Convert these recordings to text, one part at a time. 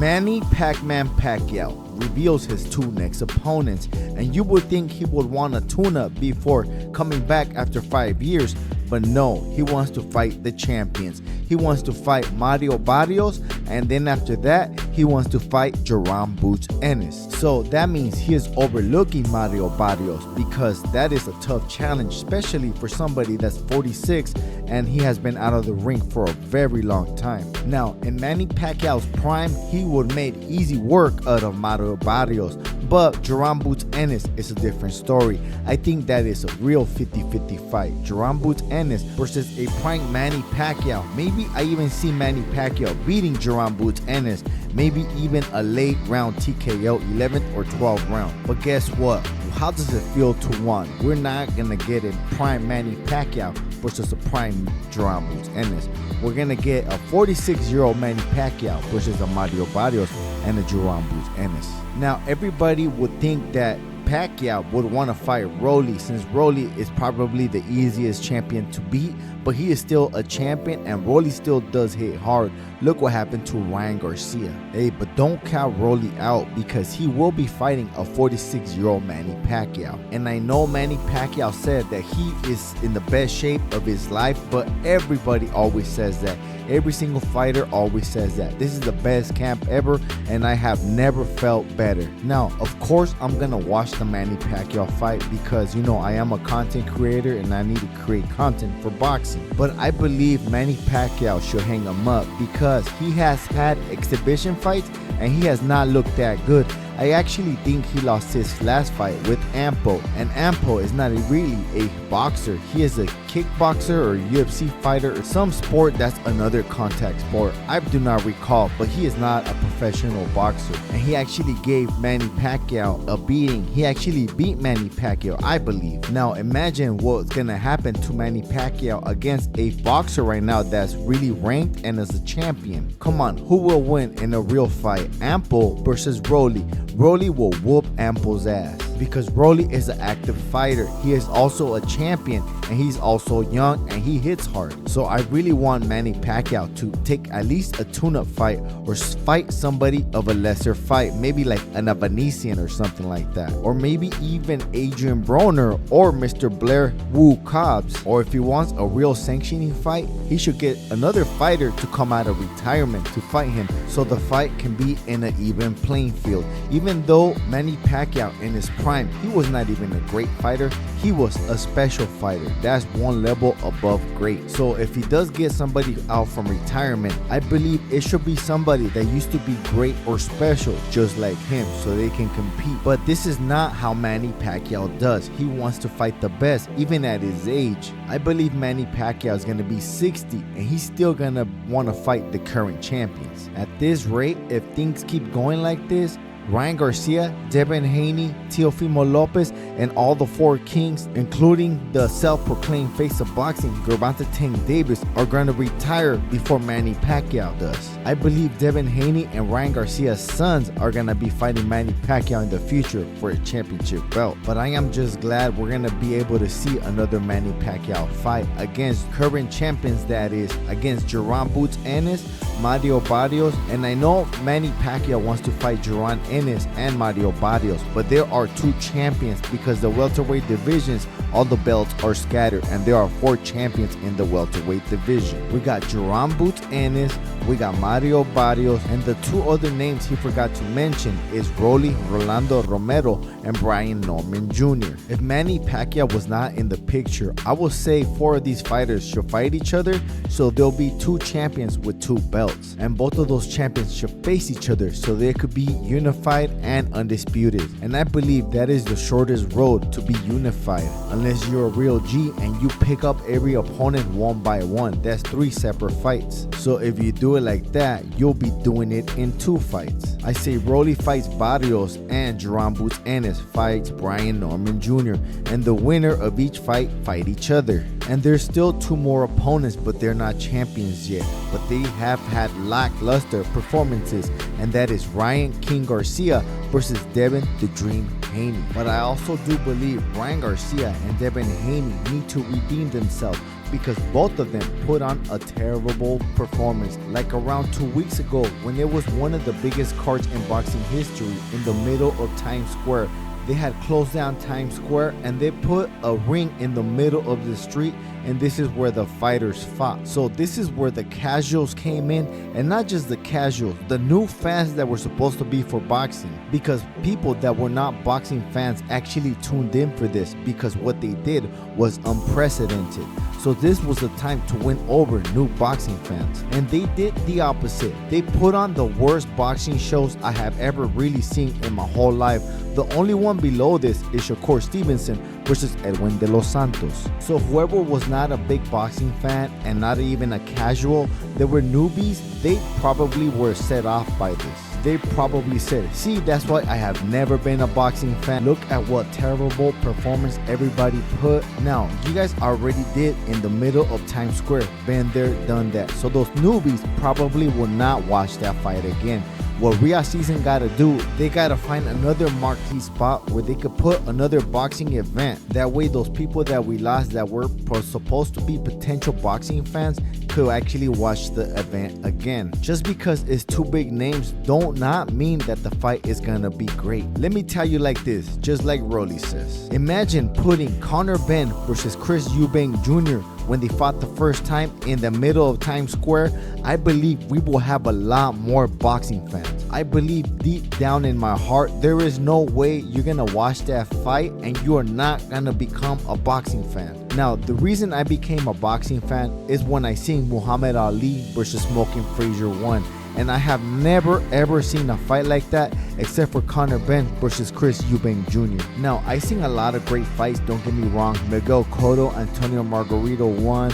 Manny Pac-Man Pacquiao reveals his two next opponents, and you would think he would want a tune-up before coming back after 5 years, but no, he wants to fight the champions. He wants to fight Mario Barrios, and then after that, he wants to fight Jerome Boots Ennis. So that means he is overlooking Mario Barrios, because that is a tough challenge, especially for somebody that's 46 and he has been out of the ring for a very long time. Now, in Manny Pacquiao's prime, he would make easy work out of Mario Barrios, but Jerome Boots Ennis is a different story. I think that is a real 50-50 fight. Jerome Boots Ennis versus a prime Manny Pacquiao. Maybe I even see Manny Pacquiao beating Jerome Boots Ennis, maybe even a late round TKO, 11th or 12th round. But guess what? How does it feel to one? We're not gonna get a prime Manny Pacquiao versus a prime Jerome Boots Ennis. We're gonna get a 46-year-old Manny Pacquiao versus a Mario Barrios and a Jerome Boots Ennis. Now, everybody would think that Pacquiao would want to fight Rolly, since Rolly is probably the easiest champion to beat, but he is still a champion and Rolly still does hit hard. Look what happened to Ryan Garcia. Hey, but don't count Rolly out, because he will be fighting a 46-year-old Manny Pacquiao. And I know Manny Pacquiao said that he is in the best shape of his life, but everybody always says that. Every single fighter always says that. This is the best camp ever, and I have never felt better. Now, of course, I'm gonna watch the Manny Pacquiao fight, because you know I am a content creator and I need to create content for boxing. But I believe Manny Pacquiao should hang him up, because he has had exhibition fights and he has not looked that good. I actually think he lost his last fight with Ampo, and Ampo is not really a boxer. He is a kickboxer or UFC fighter or some sport that's another contact sport. I do not recall, but he is not a professional boxer. And he actually gave Manny Pacquiao a beating. He actually beat Manny Pacquiao, I believe. Now imagine what's gonna happen to Manny Pacquiao against a boxer right now that's really ranked and is a champion. Come on, who will win in a real fight? Ampo versus Rolly. Rolly will whoop Ampo's ass, because Rolly is an active fighter. He is also a champion, and he's also young and he hits hard. So I really want Manny Pacquiao to take at least a tune-up fight or fight somebody of a lesser fight, maybe like an Venetian or something like that, or maybe even Adrian Broner or Mr. Blair Wu Cobbs. Or if he wants a real sanctioning fight, he should get another fighter to come out of retirement to fight him, so the fight can be in an even playing field. Even though Manny Pacquiao in his prime, he was not even a great fighter, he was a special fighter. That's one level above great. So if he does get somebody out from retirement, I believe it should be somebody that used to be great or special just like him, so they can compete. But this is not how Manny Pacquiao does. He wants to fight the best even at his age. I believe Manny Pacquiao is going to be 60 and he's still going to want to fight the current champions. At this rate, if things keep going like this, Ryan Garcia, Devin Haney, Teofimo Lopez, and all the four kings, including the self-proclaimed face of boxing, Gervonta Tank Davis, are going to retire before Manny Pacquiao does. I believe Devin Haney and Ryan Garcia's sons are going to be fighting Manny Pacquiao in the future for a championship belt. But I am just glad we're going to be able to see another Manny Pacquiao fight against current champions, that is, against Jerome Boots Ennis, Mario Barrios, and I know Manny Pacquiao wants to fight Jerome Ennis and Mario Barrios, but there are two champions, because the welterweight divisions, all the belts are scattered, and there are 4 champions in the welterweight division. We got Jerome Boots Ennis, we got Mario Barrios, and the 2 other names he forgot to mention is Rolando Romero and Brian Norman Jr. If Manny Pacquiao was not in the picture, I would say 4 of these fighters should fight each other, so there'll be 2 champions with 2 belts, and both of those champions should face each other so they could be unified and undisputed. And I believe that is the shortest road to be unified, unless you're a real G and you pick up every opponent one by one. That's 3 separate fights. So if you do it like that, you'll be doing it in 2 fights. I say Rolly fights Barrios and Jerome Boots Ennis fights Brian Norman Jr., and the winner of each fight each other. And there's still 2 more opponents, but they're not champions yet, but they have had lackluster performances, and that is Ryan King Garcia versus Devin the Dream Haney. But I also do believe Ryan Garcia and Devin Haney need to redeem themselves because both of them put on a terrible performance. Like around 2 weeks ago, when it was one of the biggest cards in boxing history in the middle of Times Square. They had closed down Times Square and they put a ring in the middle of the street, and this is where the fighters fought. So this is where the casuals came in, and not just the casuals, the new fans that were supposed to be for boxing, because people that were not boxing fans actually tuned in for this because what they did was unprecedented. So this was the time to win over new boxing fans, and they did the opposite. They put on the worst boxing shows I have ever really seen in my whole life. The only one below this is Shakur Stevenson versus Edwin de los Santos. So whoever was not a big boxing fan and not even a casual, they were newbies, they probably were set off by this. They probably said, see, that's why I have never been a boxing fan. Look at what terrible performance everybody put. Now, you guys already did in the middle of Times Square. Been there, done that. So those newbies probably will not watch that fight again. What Riyadh Season gotta do, they gotta find another marquee spot where they could put another boxing event. That way those people that we lost that were supposed to be potential boxing fans could actually watch the event again. Just because it's two big names don't not mean that the fight is gonna be great. Let me tell you like this, just like Rolly says. Imagine putting Conor Benn versus Chris Eubank Jr. when they fought the first time in the middle of Times Square. I believe we will have a lot more boxing fans. I believe deep down in my heart, there is no way you're gonna watch that fight and you are not gonna become a boxing fan. Now, the reason I became a boxing fan is when I seen Muhammad Ali versus Smoking Frazier 1. And I have never ever seen a fight like that except for Conor Benn versus Chris Eubank Jr. Now, I seen a lot of great fights, don't get me wrong. Miguel Cotto, Antonio Margarito 1.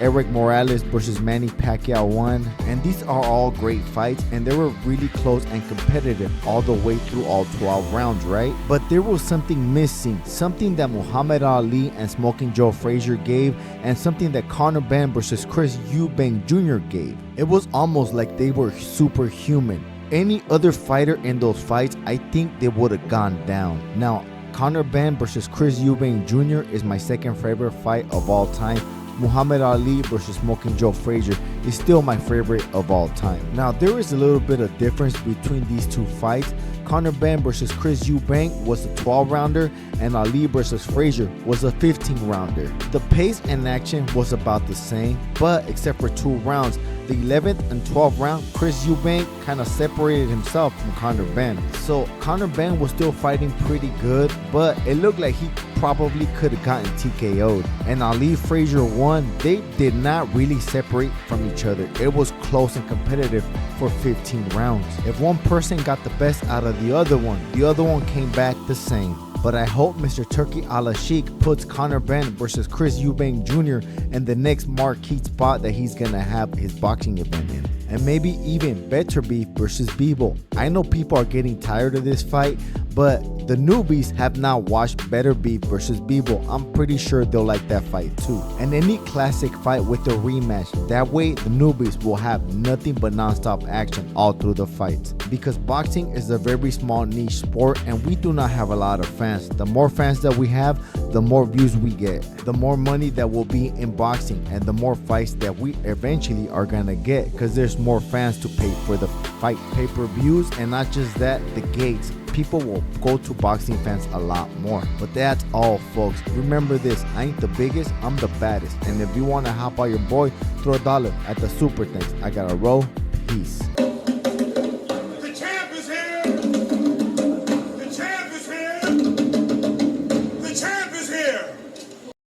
Eric Morales versus Manny Pacquiao 1, and these are all great fights, and they were really close and competitive all the way through all 12 rounds, right? But there was something missing, something that Muhammad Ali and Smoking Joe Frazier gave, and something that Conor Benn versus Chris Eubank Jr. gave. It was almost like they were superhuman. Any other fighter in those fights, I think they would have gone down. Now, Conor Benn versus Chris Eubank Jr. is my second favorite fight of all time. Muhammad Ali versus Smoking Joe Frazier is still my favorite of all time. Now, there is a little bit of difference between these two fights. Conor Benn versus Chris Eubank was a 12-rounder, and Ali versus Frazier was a 15-rounder. The pace and action was about the same, but except for 2 rounds, the 11th and 12th round, Chris Eubank kind of separated himself from Conor Benn. So Conor Benn was still fighting pretty good, but it looked like he probably could have gotten TKO'd. And Ali Frazier 1, they did not really separate from each other. It was close and competitive for 15 rounds. If one person got the best out of the other one came back the same. But I hope Mr. Turki Al-Sheikh puts Conor Benn versus Chris Eubank Jr. in the next marquee spot that he's gonna have his boxing event in. And maybe even Better Beef versus Bebo. I know people are getting tired of this fight, but the newbies have not watched Better Beef versus Bebo. I'm pretty sure they'll like that fight too. And any classic fight with a rematch. That way the newbies will have nothing but non-stop action all through the fights. Because boxing is a very small niche sport and we do not have a lot of fans. The more fans that we have, the more views we get. The more money that will be in boxing and the more fights that we eventually are gonna get, because there's more fans to pay for the fight pay-per-views, and not just that, the gates. People will go to boxing fans a lot more. But that's all, folks. Remember this, I ain't the biggest, I'm the baddest. And if you want to help out your boy, throw $1 at the super thanks. I gotta roll. Peace.